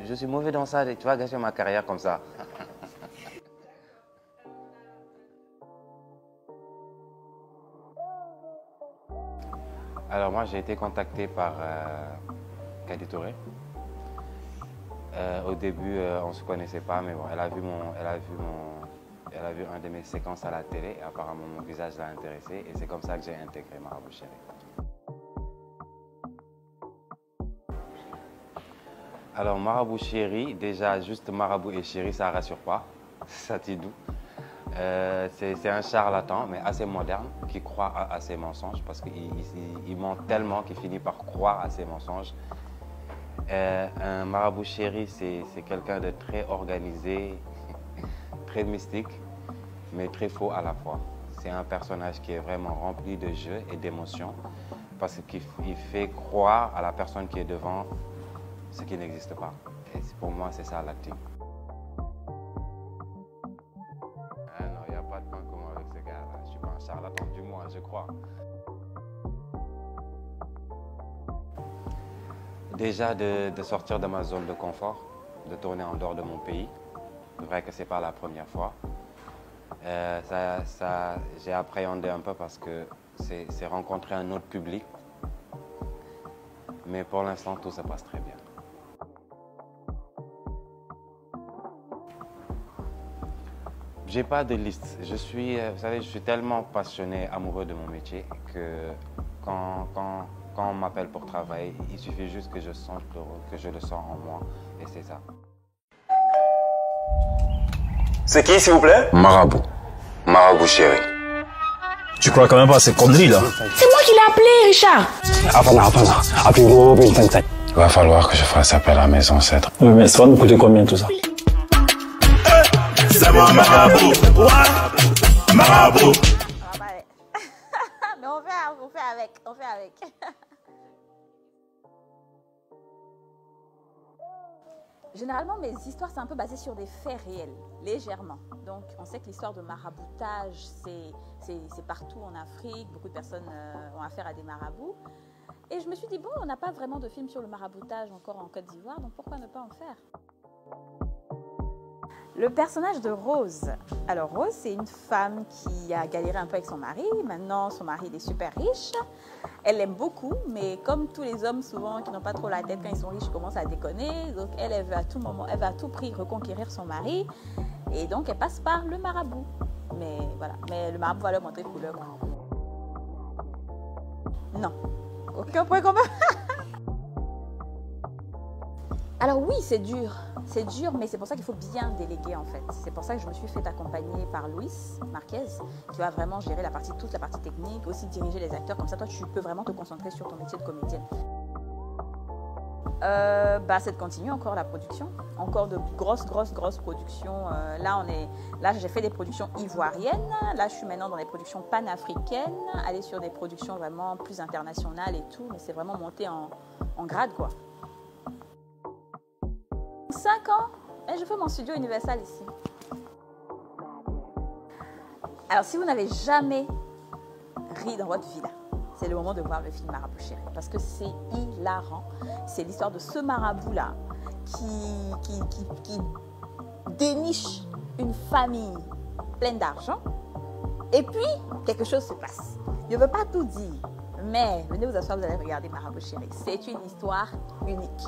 je suis mauvais dans ça, tu vas gâcher ma carrière comme ça. Alors moi, j'ai été contacté par Kadi Touré. Au début, on ne se connaissait pas, mais bon, elle a vu un de mes séquences à la télé, et apparemment mon visage l'a intéressé, et c'est comme ça que j'ai intégré Marabout Chéri. Alors Marabout Chéri, déjà juste Marabout et Chéri, ça ne rassure pas, ça t'y doux. C'est un charlatan, mais assez moderne, qui croit à ses mensonges, parce qu'il ment tellement qu'il finit par croire à ses mensonges. Un Marabout Chéri, c'est quelqu'un de très organisé, très mystique, mais très faux à la fois. C'est un personnage qui est vraiment rempli de jeux et d'émotions, parce qu'il fait croire à la personne qui est devant ce qui n'existe pas. Et pour moi, c'est ça l'acting. Ah non, il n'y a pas de point commun avec ce gars-là. Je ne suis pas un charlatan, du moins, je crois. Déjà de sortir de ma zone de confort, de tourner en dehors de mon pays. C'est vrai que ce n'est pas la première fois. J'ai appréhendé un peu parce que c'est rencontrer un autre public. Mais pour l'instant, tout se passe très bien. J'ai pas de liste. Vous savez, je suis tellement passionné, amoureux de mon métier que quand on m'appelle pour travailler, il suffit juste que je sente que je le sens en moi, et c'est ça. C'est qui, s'il vous plaît? Marabout. Marabout Chéri. Tu crois quand même pas à ces conneries, là? C'est moi qui l'ai appelé, Richard. Il va falloir que je fasse appel à mes ancêtres. Oui, mais ça va nous coûter combien, tout ça? C'est moi, Marabout. Ouais. Marabout. Mais on fait avec. Généralement, mes histoires, c'est un peu basé sur des faits réels, légèrement. Donc, on sait que l'histoire de maraboutage, c'est partout en Afrique. Beaucoup de personnes ont affaire à des marabouts. Et je me suis dit, bon, on n'a pas vraiment de film sur le maraboutage encore en Côte d'Ivoire, donc pourquoi ne pas en faire? Le personnage de Rose. Alors Rose, c'est une femme qui a galéré un peu avec son mari. Maintenant, son mari il est super riche. Elle l'aime beaucoup, mais comme tous les hommes souvent qui n'ont pas trop la tête quand ils sont riches, commencent à déconner. Donc elle veut à tout moment, elle va à tout prix reconquérir son mari. Et donc elle passe par le marabout. Mais voilà, mais le marabout va leur montrer couleur. Non, aucun point commun. Alors oui, c'est dur, mais c'est pour ça qu'il faut bien déléguer en fait. C'est pour ça que je me suis fait accompagner par Luis Marquez, qui va vraiment gérer toute la partie technique, aussi diriger les acteurs. Comme ça, toi, tu peux vraiment te concentrer sur ton métier de comédienne. C'est de continuer encore la production, encore de grosses productions. Là, j'ai fait des productions ivoiriennes. Là, je suis maintenant dans des productions panafricaines, aller sur des productions vraiment plus internationales et tout. Mais c'est vraiment monter en grade, quoi. 5 ans, et je fais mon studio Universal ici. Alors, si vous n'avez jamais ri dans votre vie, là, c'est le moment de voir le film Marabout Chéri, parce que c'est hilarant. C'est l'histoire de ce marabout-là qui déniche une famille pleine d'argent, et puis quelque chose se passe. Je ne veux pas tout dire, mais venez vous asseoir, vous allez regarder Marabout Chéri. C'est une histoire unique.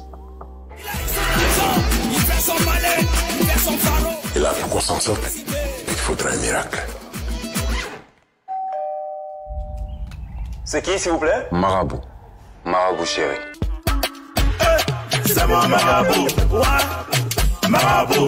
Il a pour qu'on s'en sorte, il faudra un miracle. C'est qui, s'il vous plaît? Marabout. Marabout Chéri. C'est moi, Marabout. Ouais. Marabout.